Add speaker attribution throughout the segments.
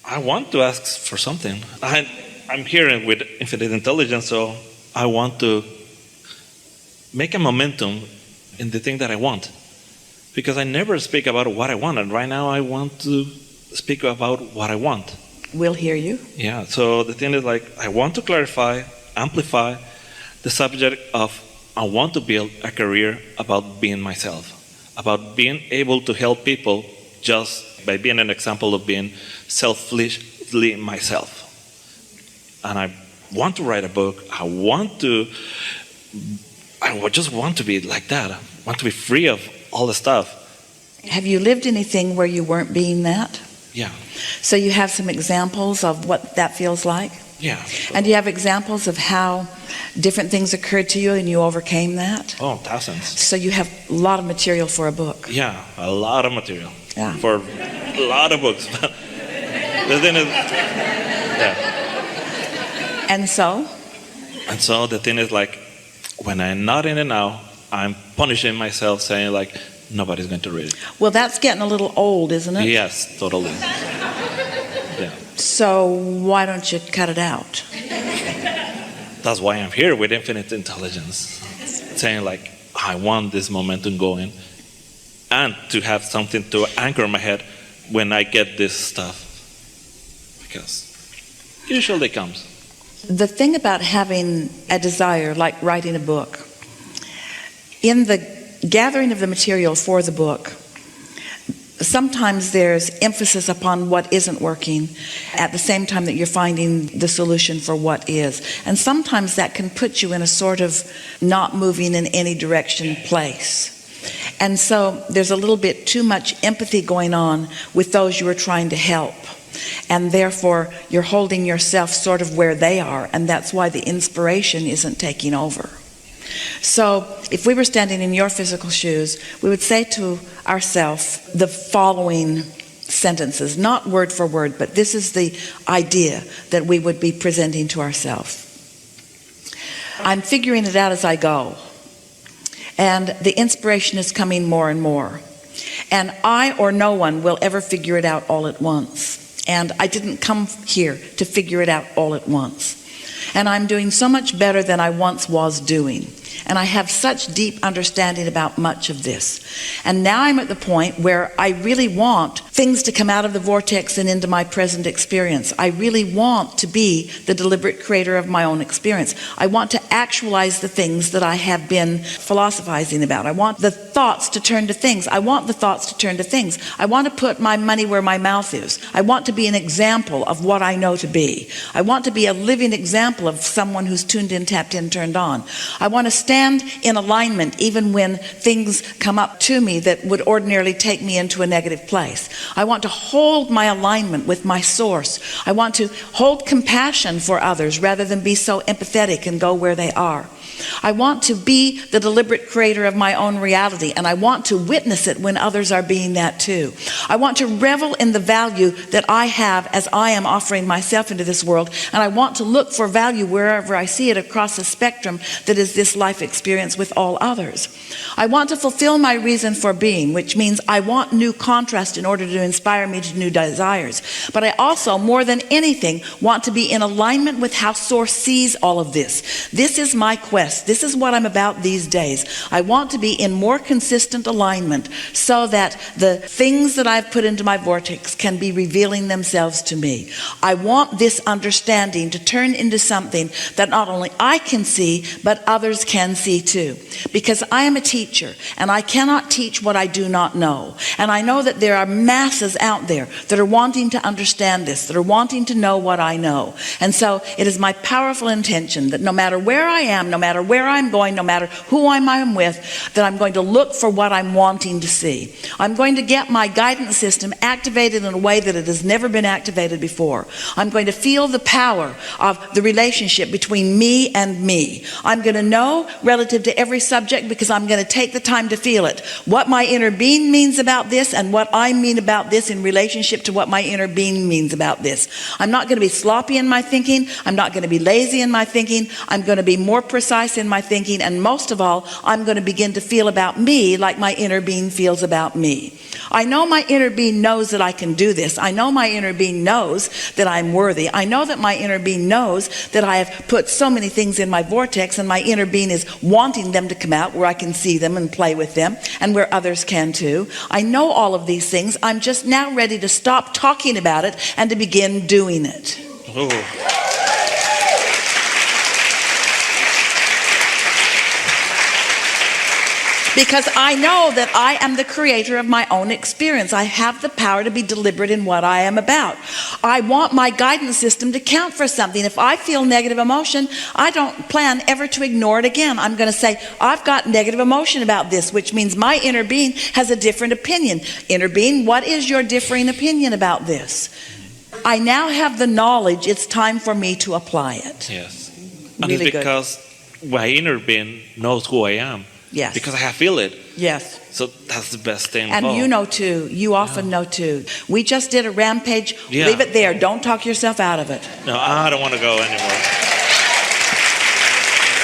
Speaker 1: I want to ask for something. I'm here with infinite intelligence, so I want to make a momentum in the thing that I want. Because I never speak about what I want, and right now I want to speak about what I want.
Speaker 2: We'll hear you.
Speaker 1: Yeah, so the thing is like, I want to clarify, amplify the subject of I want to build a career about being myself, about being able to help people just by being an example of being selfishly myself. And I want to write a book. I just want to be like that. I want to be free of all the stuff.
Speaker 2: Have you lived anything where you weren't being that?
Speaker 1: Yeah.
Speaker 2: So you have some examples of what that feels like?
Speaker 1: Yeah.
Speaker 2: And do you have examples of how different things occurred to you and you overcame that?
Speaker 1: Oh, thousands.
Speaker 2: So you have a lot of material for a book.
Speaker 1: Yeah, a lot of material.
Speaker 2: Yeah.
Speaker 1: For a lot of books. The thing is, yeah.
Speaker 2: And so?
Speaker 1: And so the thing is like, when I'm not in it now, I'm punishing myself, saying like, nobody's going to read it.
Speaker 2: Well, that's getting a little old, isn't it?
Speaker 1: Yes, totally. Yeah.
Speaker 2: So why don't you cut it out?
Speaker 1: That's why I'm here with infinite intelligence, saying like, I want this momentum going, and to have something to anchor my head when I get this stuff, because usually it comes.
Speaker 2: The thing about having a desire, like writing a book, in the gathering of the material for the book, sometimes there's emphasis upon what isn't working at the same time that you're finding the solution for what is. And sometimes that can put you in a sort of not moving in any direction place. And so there's a little bit too much empathy going on with those you are trying to help. And therefore you're holding yourself sort of where they are, and that's why the inspiration isn't taking over. So if we were standing in your physical shoes, we would say to ourselves the following sentences, not word for word, but this is the idea that we would be presenting to ourselves. I'm figuring it out as I go, and the inspiration is coming more and more. And I or no one will ever figure it out all at once. And I didn't come here to figure it out all at once. And I'm doing so much better than I once was doing. And I have such deep understanding about much of this. And now I'm at the point where I really want things to come out of the vortex and into my present experience. I really want to be the deliberate creator of my own experience. I want to actualize the things that I have been philosophizing about. I want the thoughts to turn to things. I want the thoughts to turn to things. I want to put my money where my mouth is. I want to be an example of what I know to be. I want to be a living example of someone who's tuned in, tapped in, turned on. I want to stand in alignment even when things come up to me that would ordinarily take me into a negative place. I want to hold my alignment with my source. I want to hold compassion for others rather than be so empathetic and go where they are. I want to be the deliberate creator of my own reality, and I want to witness it when others are being that too. I want to revel in the value that I have as I am offering myself into this world, and I want to look for value wherever I see it across the spectrum that is this life experience with all others. I want to fulfill my reason for being, which means I want new contrast in order to inspire me to new desires. But I also, more than anything, want to be in alignment with how Source sees all of this. This is my quest. This is what I'm about these days. I want to be in more consistent alignment so that the things that I've put into my vortex can be revealing themselves to me. I want this understanding to turn into something that not only I can see, but others can see too. Because I am a teacher, and I cannot teach what I do not know. And I know that there are masses out there that are wanting to understand this, that are wanting to know what I know. And so it is my powerful intention that no matter where I am, no matter where I'm going, no matter who I'm with, that I'm going to look for what I'm wanting to see. I'm going to get my guidance system activated in a way that it has never been activated before. I'm going to feel the power of the relationship between me and me. I'm going to know relative to every subject because I'm going to take the time to feel it. What my inner being means about this and what I mean about this in relationship to what my inner being means about this. I'm not going to be sloppy in my thinking. I'm not going to be lazy in my thinking. I'm going to be more precise in my thinking. And most of all, I'm going to begin to feel about me like my inner being feels about me. I know my inner being knows that I can do this. I know my inner being knows that I'm worthy. I know that my inner being knows that I have put so many things in my vortex, and my inner being is wanting them to come out where I can see them and play with them and where others can too. I know all of these things. I'm just now ready to stop talking about it and to begin doing it.
Speaker 1: Oh.
Speaker 2: Because I know that I am the creator of my own experience. I have the power to be deliberate in what I am about. I want my guidance system to count for something. If I feel negative emotion, I don't plan ever to ignore it again. I'm going to say, I've got negative emotion about this, which means my inner being has a different opinion. Inner being, what is your differing opinion about this? I now have the knowledge. It's time for me to apply it.
Speaker 1: Yes. And
Speaker 2: Really
Speaker 1: it's because my inner being knows who I am.
Speaker 2: Yes.
Speaker 1: Because I feel it.
Speaker 2: Yes.
Speaker 1: So that's the best thing.
Speaker 2: And you know too. You often know too. We just did a rampage.
Speaker 1: Yeah.
Speaker 2: Leave it there. Don't talk yourself out of it.
Speaker 1: No, I don't want to go anymore.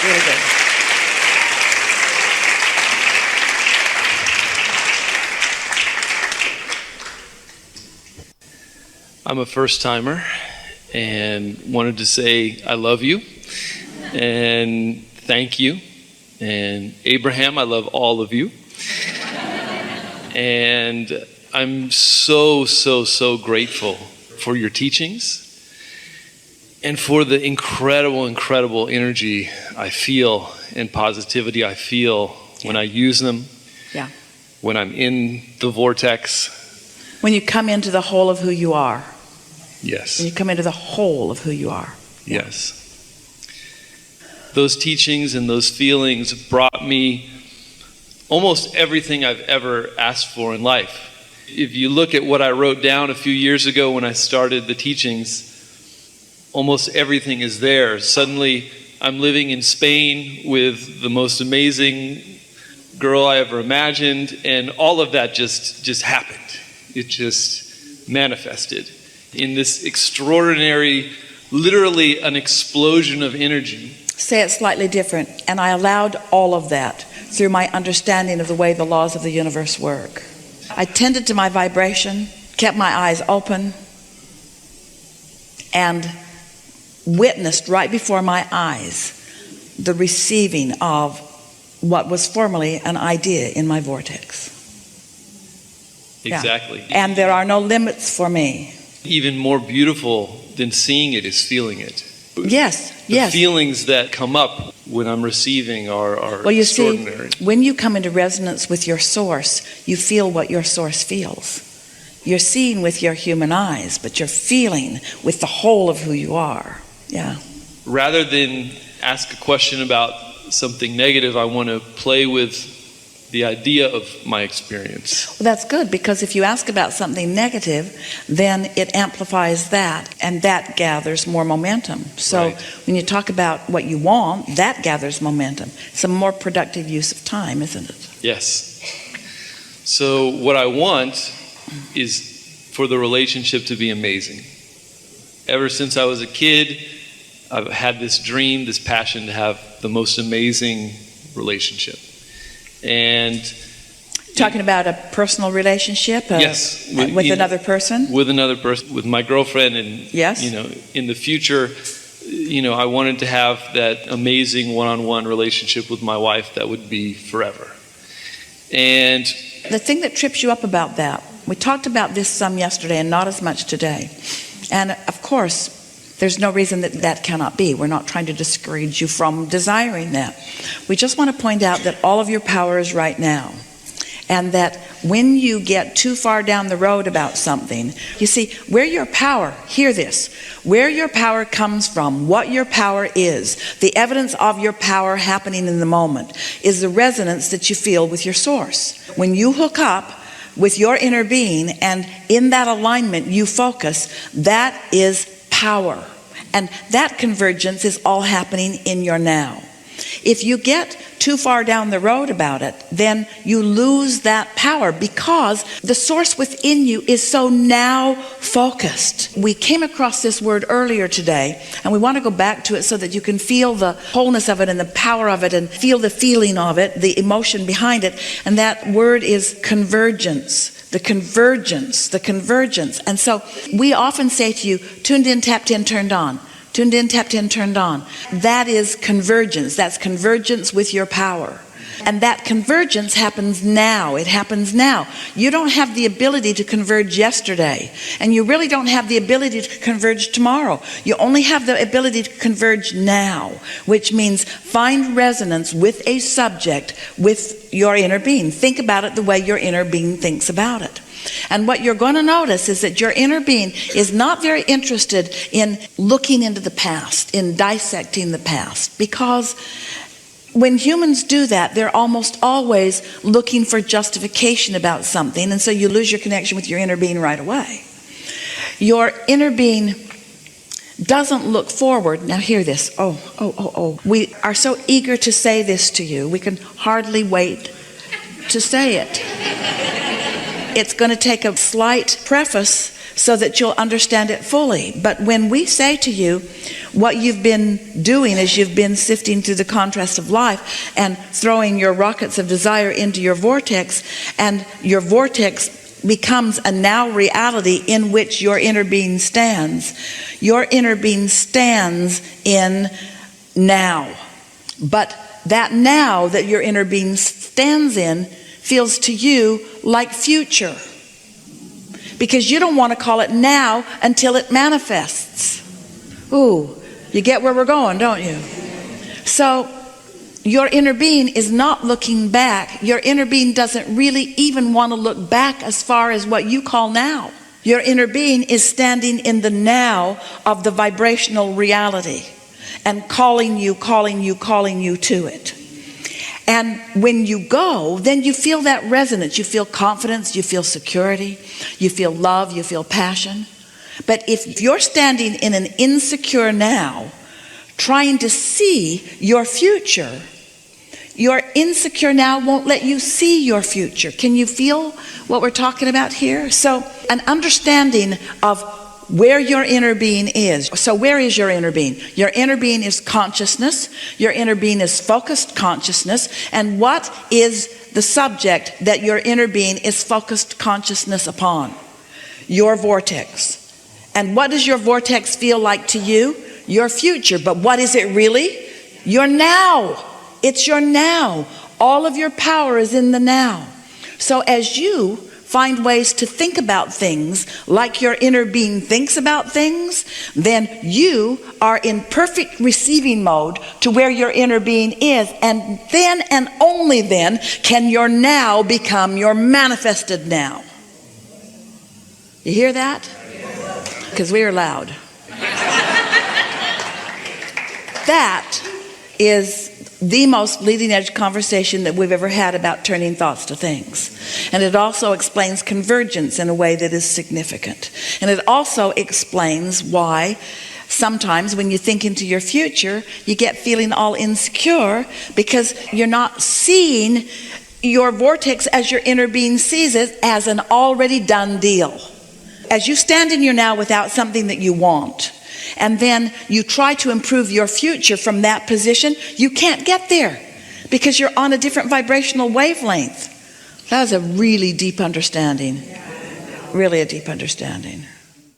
Speaker 2: Really good.
Speaker 3: I'm a first timer and wanted to say I love you and thank you. And Abraham, I love all of you. And I'm so grateful for your teachings and for the incredible energy I feel and positivity I feel when I use them.
Speaker 2: Yeah.
Speaker 3: When I'm in the vortex.
Speaker 2: When you come into the whole of who you are.
Speaker 3: Yes.
Speaker 2: When you come into the whole of who you are.
Speaker 3: Yes. Those teachings and those feelings brought me almost everything I've ever asked for in life. If you look at what I wrote down a few years ago when I started the teachings, almost everything is there. Suddenly, I'm living in Spain with the most amazing girl I ever imagined, and all of that just happened. It just manifested in this extraordinary, literally an explosion of energy.
Speaker 2: Say it slightly different. And I allowed all of that through my understanding of the way the laws of the universe work. I tended to my vibration, kept my eyes open, and witnessed right before my eyes the receiving of what was formerly an idea in my vortex.
Speaker 3: Exactly.
Speaker 2: Yeah. And there are no limits for me.
Speaker 3: Even more beautiful than seeing it is feeling it.
Speaker 2: Yes,
Speaker 3: The
Speaker 2: yes.
Speaker 3: feelings that come up when I'm receiving are
Speaker 2: Well, you
Speaker 3: extraordinary.
Speaker 2: see, when you come into resonance with your source, you feel what your source feels. You're seeing with your human eyes, but you're feeling with the whole of who you are. Yeah.
Speaker 3: Rather than ask a question about something negative, I want to play with the idea of my experience.
Speaker 2: Well, that's good, because if you ask about something negative, then it amplifies that, and that gathers more momentum. So
Speaker 3: Right.
Speaker 2: when you talk about what you want, that gathers momentum. It's a more productive use of time, isn't it?
Speaker 3: Yes. So what I want is for the relationship to be amazing. Ever since I was a kid, I've had this dream, this passion to have the most amazing relationship. And
Speaker 2: Talking about a personal relationship?
Speaker 3: Yes.
Speaker 2: With another person?
Speaker 3: with another person, with my girlfriend, and
Speaker 2: Yes.
Speaker 3: in the future, I wanted to have that amazing one-on-one relationship with my wife that would be forever. And
Speaker 2: The thing that trips you up about that, we talked about this some yesterday and not as much today. And of course, there's no reason that that cannot be. We're not trying to discourage you from desiring that. We just want to point out that all of your power is right now. And that when you get too far down the road about something, you see, where your power, hear this, where your power comes from, what your power is, the evidence of your power happening in the moment, is the resonance that you feel with your source. When you hook up with your inner being and in that alignment you focus, that is power. And that convergence is all happening in your now. If you get too far down the road about it, then you lose that power, because the source within you is so now focused. We came across this word earlier today, and we want to go back to it so that you can feel the wholeness of it and the power of it and feel the feeling of it, the emotion behind it. And that word is convergence. The convergence, the convergence. And so we often say to you, tuned in, tapped in, turned on. Tuned in, tapped in, turned on. That is convergence. That's convergence with your power. And that convergence happens now. It happens now. You don't have the ability to converge yesterday. And you really don't have the ability to converge tomorrow. You only have the ability to converge now, which means find resonance with a subject with your inner being. Think about it the way your inner being thinks about it. And what you're going to notice is that your inner being is not very interested in looking into the past, in dissecting the past, because when humans do that, they're almost always looking for justification about something, and so you lose your connection with your inner being right away. Your inner being doesn't look forward. Now hear this. Oh. We are so eager to say this to you. We can hardly wait to say it. It's going to take a slight preface so that you'll understand it fully. But when we say to you, what you've been doing is you've been sifting through the contrast of life and throwing your rockets of desire into your vortex, and your vortex becomes a now reality in which your inner being stands. Your inner being stands in now. But that now that your inner being stands in feels to you like future, because you don't want to call it now until it manifests. Ooh, you get where we're going, don't you? So your inner being is not looking back. Your inner being doesn't really even want to look back as far as what you call now. Your inner being is standing in the now of the vibrational reality and calling you to it. And when you go, then you feel that resonance. You feel confidence, you feel security, you feel love, you feel passion. But if you're standing in an insecure now, trying to see your future, your insecure now won't let you see your future. Can you feel what we're talking about here? So an understanding of where your inner being is. So where is your inner being? Your inner being is consciousness. Your inner being is focused consciousness. And what is the subject that your inner being is focused consciousness upon? Your vortex. And what does your vortex feel like to you? Your future. But what is it really? Your now. It's your now. All of your power is in the now. So as you find ways to think about things like your inner being thinks about things, then you are in perfect receiving mode to where your inner being is. And then and only then can your now become your manifested now. You hear that? Because we are loud. That is the most leading edge conversation that we've ever had about turning thoughts to things. And it also explains convergence in a way that is significant. And it also explains why sometimes when you think into your future, you get feeling all insecure because you're not seeing your vortex as your inner being sees it, as an already done deal. As you stand in your now without something that you want, and then you try to improve your future from that position, you can't get there because you're on a different vibrational wavelength. That was a really deep understanding. Really a deep understanding.